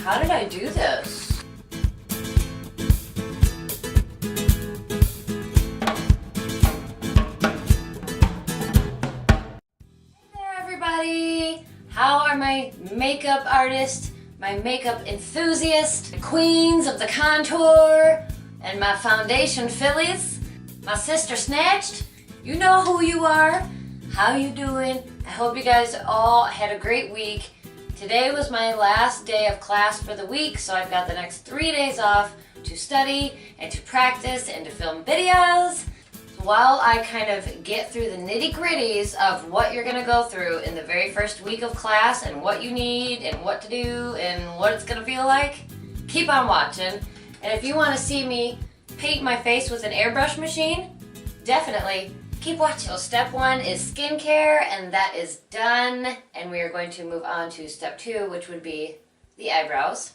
How did I do this? Hey there, everybody! How are my makeup artists, my makeup enthusiasts, the queens of the contour, and my foundation fillies, my sister snatched? You know who you are. How you doing? I hope you guys all had a great week. Today was my last day of class for the week, so I've got the next 3 days off to study and to practice and to film videos. While I kind of get through the nitty-gritties of what you're gonna go through in the very first week of class and what you need and what to do and what it's gonna feel like, keep on watching. And if you wanna see me paint my face with an airbrush machine, definitely keep watching. So step 1 is skincare, and that is done. And we are going to move on to step 2, which would be the eyebrows.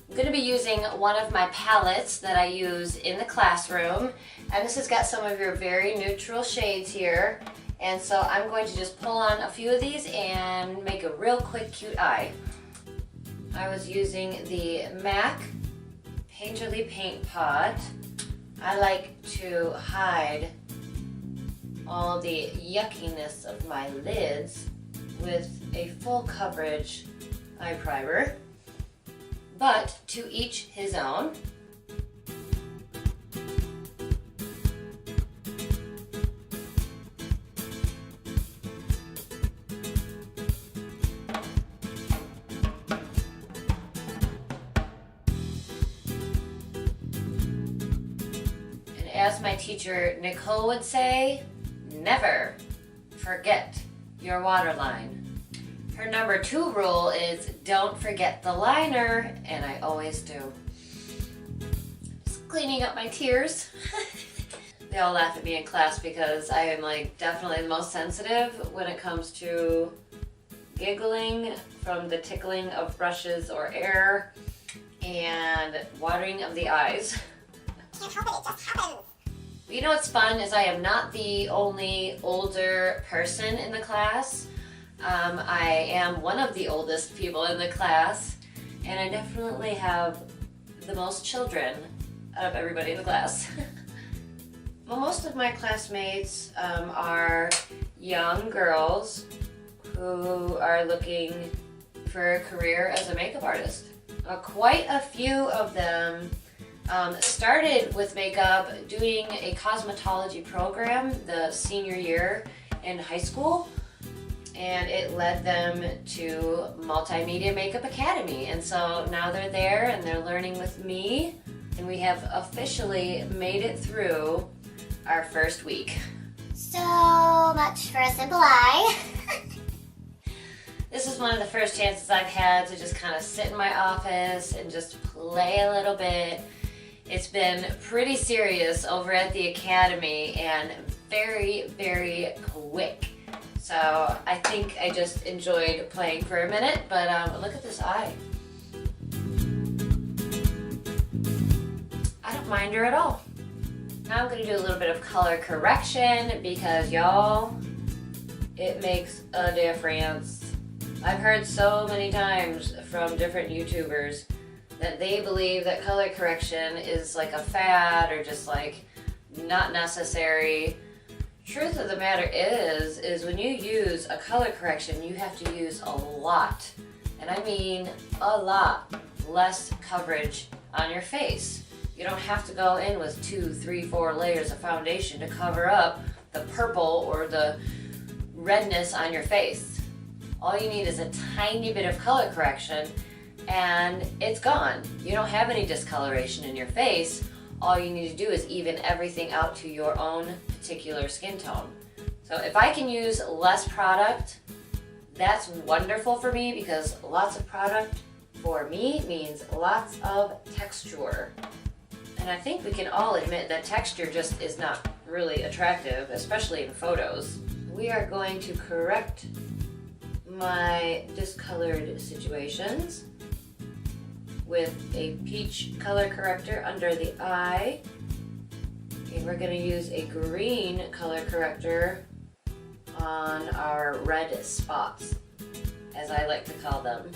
I'm going to be using one of my palettes that I use in the classroom, and this has got some of your very neutral shades here, and so I'm going to just pull on a few of these and make a real quick cute eye. I was using the MAC Painterly Paint Pot. I like to hide all the yuckiness of my lids with a full coverage eye primer. But to each his own. And as my teacher Nicole would say, never forget your waterline. Her number 2 rule is don't forget the liner, and I always do. Just cleaning up my tears. They all laugh at me in class because I am like definitely the most sensitive when it comes to giggling from the tickling of brushes or air and watering of the eyes. Can't help it, it just happens. But you know what's fun is I am not the only older person in the class. I am one of the oldest people in the class, and I definitely have the most children out of everybody in the class. Well, most of my classmates are young girls who are looking for a career as a makeup artist. Quite a few of them started with makeup doing a cosmetology program the senior year in high school. And it led them to Multimedia Makeup Academy. And so now they're there and they're learning with me. And we have officially made it through our first week. So much for a simple eye. This is one of the first chances I've had to just kind of sit in my office and just play a little bit. It's been pretty serious over at the academy and very, very quick. So I think I just enjoyed playing for a minute, but look at this eye. I don't mind her at all. Now I'm going to do a little bit of color correction because y'all, it makes a difference. I've heard so many times from different YouTubers that they believe that color correction is like a fad or just like not necessary. Truth of the matter is when you use a color correction, you have to use a lot, and I mean a lot, less coverage on your face. You don't have to go in with 2, 3, 4 layers of foundation to cover up the purple or the redness on your face. All you need is a tiny bit of color correction and it's gone. You don't have any discoloration in your face. all you need to do is even everything out to your own particular skin tone. So if I can use less product, that's wonderful for me, because lots of product for me means lots of texture. And I think we can all admit that texture just is not really attractive, especially in photos. We are going to correct my discolored situations with a peach color corrector under the eye. And we're going to use a green color corrector on our red spots, as I like to call them.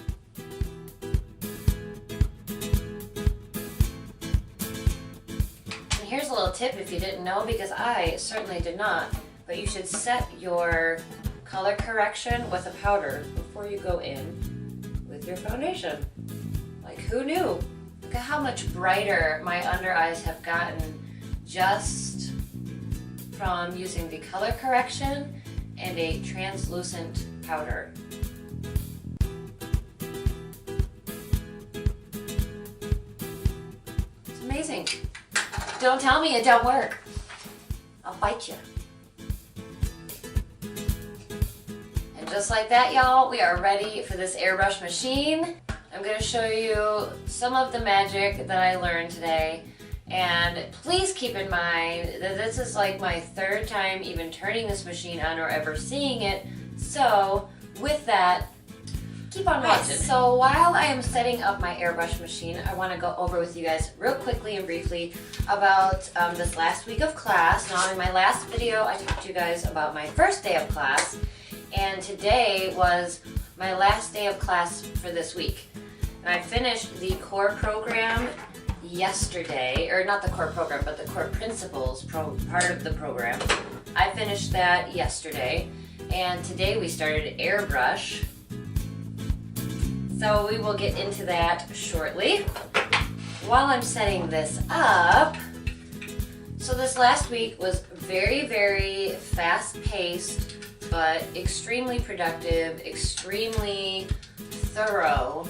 And here's a little tip if you didn't know, because I certainly did not, but you should set your color correction with a powder before you go in with your foundation. Like, who knew? Look at how much brighter my under eyes have gotten just from using the color correction and a translucent powder. It's amazing. Don't tell me it don't work. I'll bite you. And just like that, y'all, we are ready for this airbrush machine. I'm going to show you some of the magic that I learned today. And please keep in mind that this is like my third time even turning this machine on or ever seeing it. So with that, keep on watching. So while I am setting up my airbrush machine, I want to go over with you guys real quickly and briefly about this last week of class. Now, in my last video, I talked to you guys about my first day of class, and today was my last day of class for this week. And I finished the core program yesterday, or not the core program, but the core principles part of the program. I finished that yesterday, and today we started Airbrush. So we will get into that shortly. While I'm setting this up, so this last week was very, very fast-paced, but extremely productive, extremely thorough.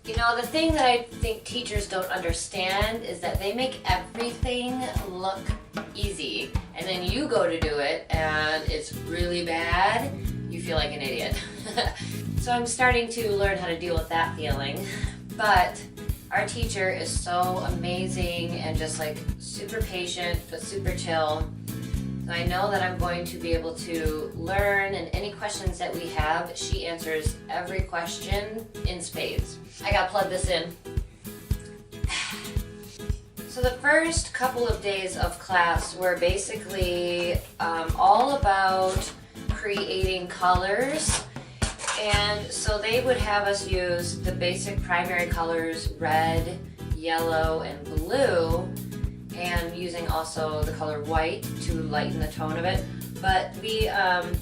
You know, the thing that I think teachers don't understand is that they make everything look easy, and then you go to do it and it's really bad. You feel like an idiot. So I'm starting to learn how to deal with that feeling. But our teacher is so amazing and just like super patient but super chill. So I know that I'm going to be able to learn, and any questions that we have, she answers every question in spades. I gotta plug this in. So the first couple of days of class were basically all about creating colors. And so they would have us use the basic primary colors, red, yellow, and blue, and using also the color white to lighten the tone of it. But we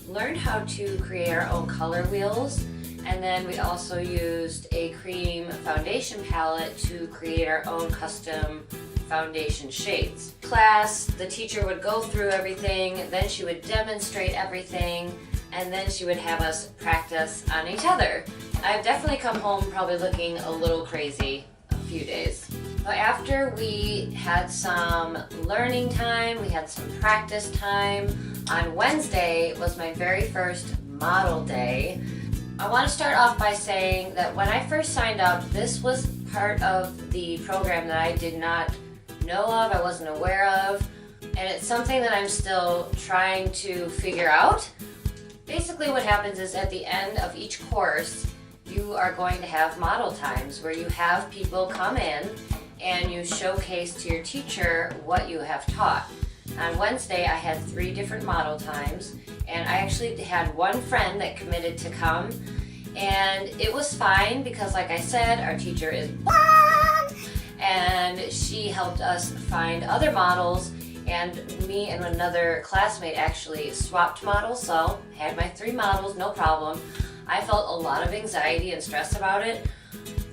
learned how to create our own color wheels, and then we also used a cream foundation palette to create our own custom foundation shades. Class, the teacher would go through everything, then she would demonstrate everything, and then she would have us practice on each other. I've definitely come home probably looking a little crazy a few days. But after we had some learning time, we had some practice time. On Wednesday was my very first model day. I want to start off by saying that when I first signed up, this was part of the program that I did not know of, I wasn't aware of, and it's something that I'm still trying to figure out. Basically what happens is at the end of each course, you are going to have model times where you have people come in and you showcase to your teacher what you have taught. On Wednesday, I had 3 different model times, and I actually had one friend that committed to come, and it was fine because, like I said, our teacher is and she helped us find other models, and me and another classmate actually swapped models, so I had my 3 models, no problem. I felt a lot of anxiety and stress about it.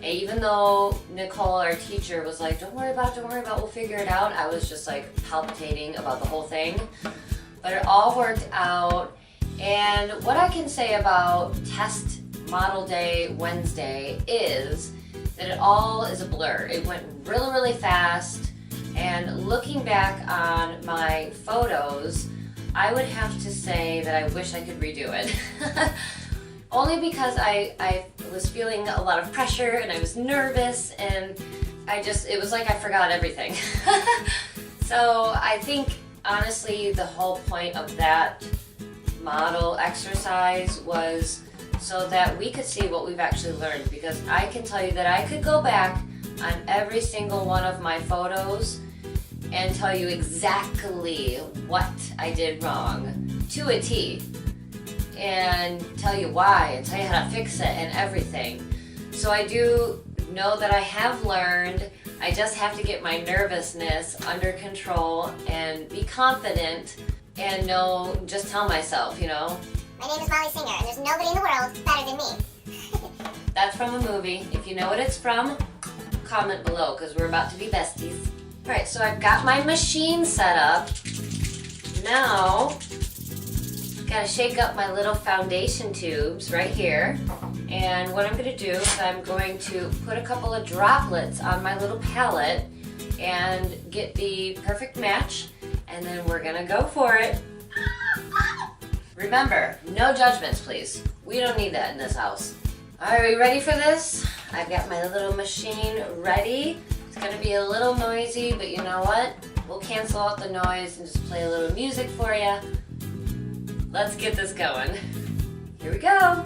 And even though Nicole, our teacher, was like, don't worry about it, we'll figure it out, I was just like palpitating about the whole thing. But it all worked out. And what I can say about test model day Wednesday is that it all is a blur. It went really, really fast, And looking back on my photos, I would have to say that I wish I could redo it. Only because I was feeling a lot of pressure and I was nervous, and it was like I forgot everything. So I think honestly the whole point of that model exercise was so that we could see what we've actually learned, because I can tell you that I could go back on every single one of my photos and tell you exactly what I did wrong to a T, and tell you why and tell you how to fix it and everything. So I do know that I have learned. I just have to get my nervousness under control and be confident and just tell myself, My name is Molly Singer, and there's nobody in the world better than me. That's from a movie. If you know what it's from, comment below, because we're about to be besties. Alright, so I've got my machine set up. Now, gotta shake up my little foundation tubes right here. And what I'm going to do is I'm going to put a couple of droplets on my little palette and get the perfect match, and then we're going to go for it. Remember, no judgments, please. We don't need that in this house. Are we ready for this? I've got my little machine ready. It's going to be a little noisy, but you know what? We'll cancel out the noise and just play a little music for you. Let's get this going. Here we go.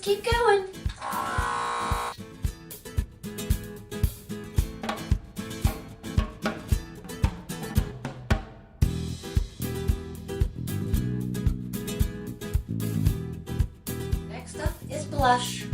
Keep going. Next up is blush.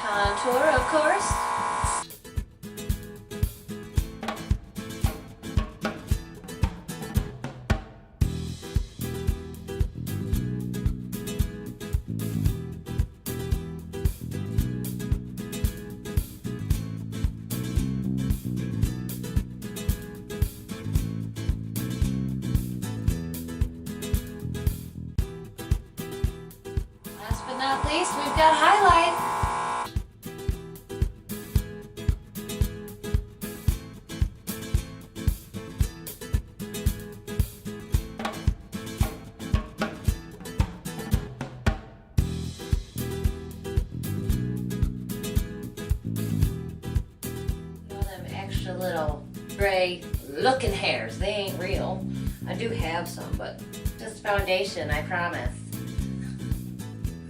Contour, of course. Last but not least, we've got highlight. Extra little gray looking hairs. They ain't real. I do have some, but just foundation, I promise.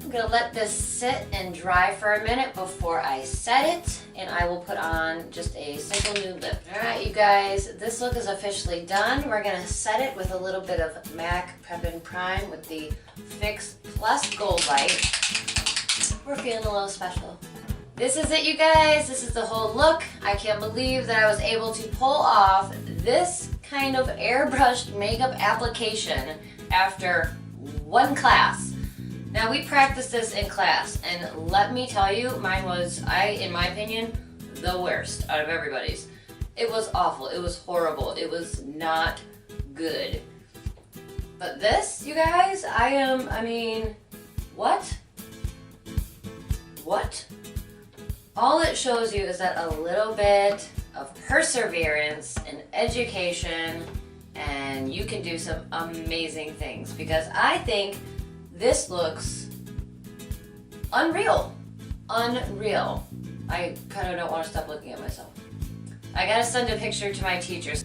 I'm gonna let this sit and dry for a minute before I set it, and I will put on just a simple nude lip. Alright, you guys, this look is officially done. We're gonna set it with a little bit of MAC Prep and Prime with the Fix Plus Gold Light. We're feeling a little special. This is it, you guys. This is the whole look. I can't believe that I was able to pull off this kind of airbrushed makeup application after one class. Now, we practiced this in class, and let me tell you, mine was, in my opinion, the worst out of everybody's. It was awful. It was horrible. It was not good. But this, you guys, what? What? All it shows you is that a little bit of perseverance and education, and you can do some amazing things, because I think this looks unreal. Unreal. I kind of don't want to stop looking at myself. I gotta send a picture to my teachers.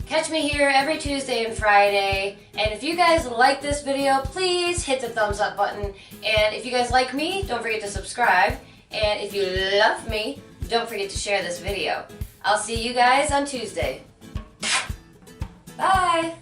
Catch me here every Tuesday and Friday. And if you guys like this video, please hit the thumbs up button. And if you guys like me, don't forget to subscribe. And if you love me, don't forget to share this video. I'll see you guys on Tuesday. Bye.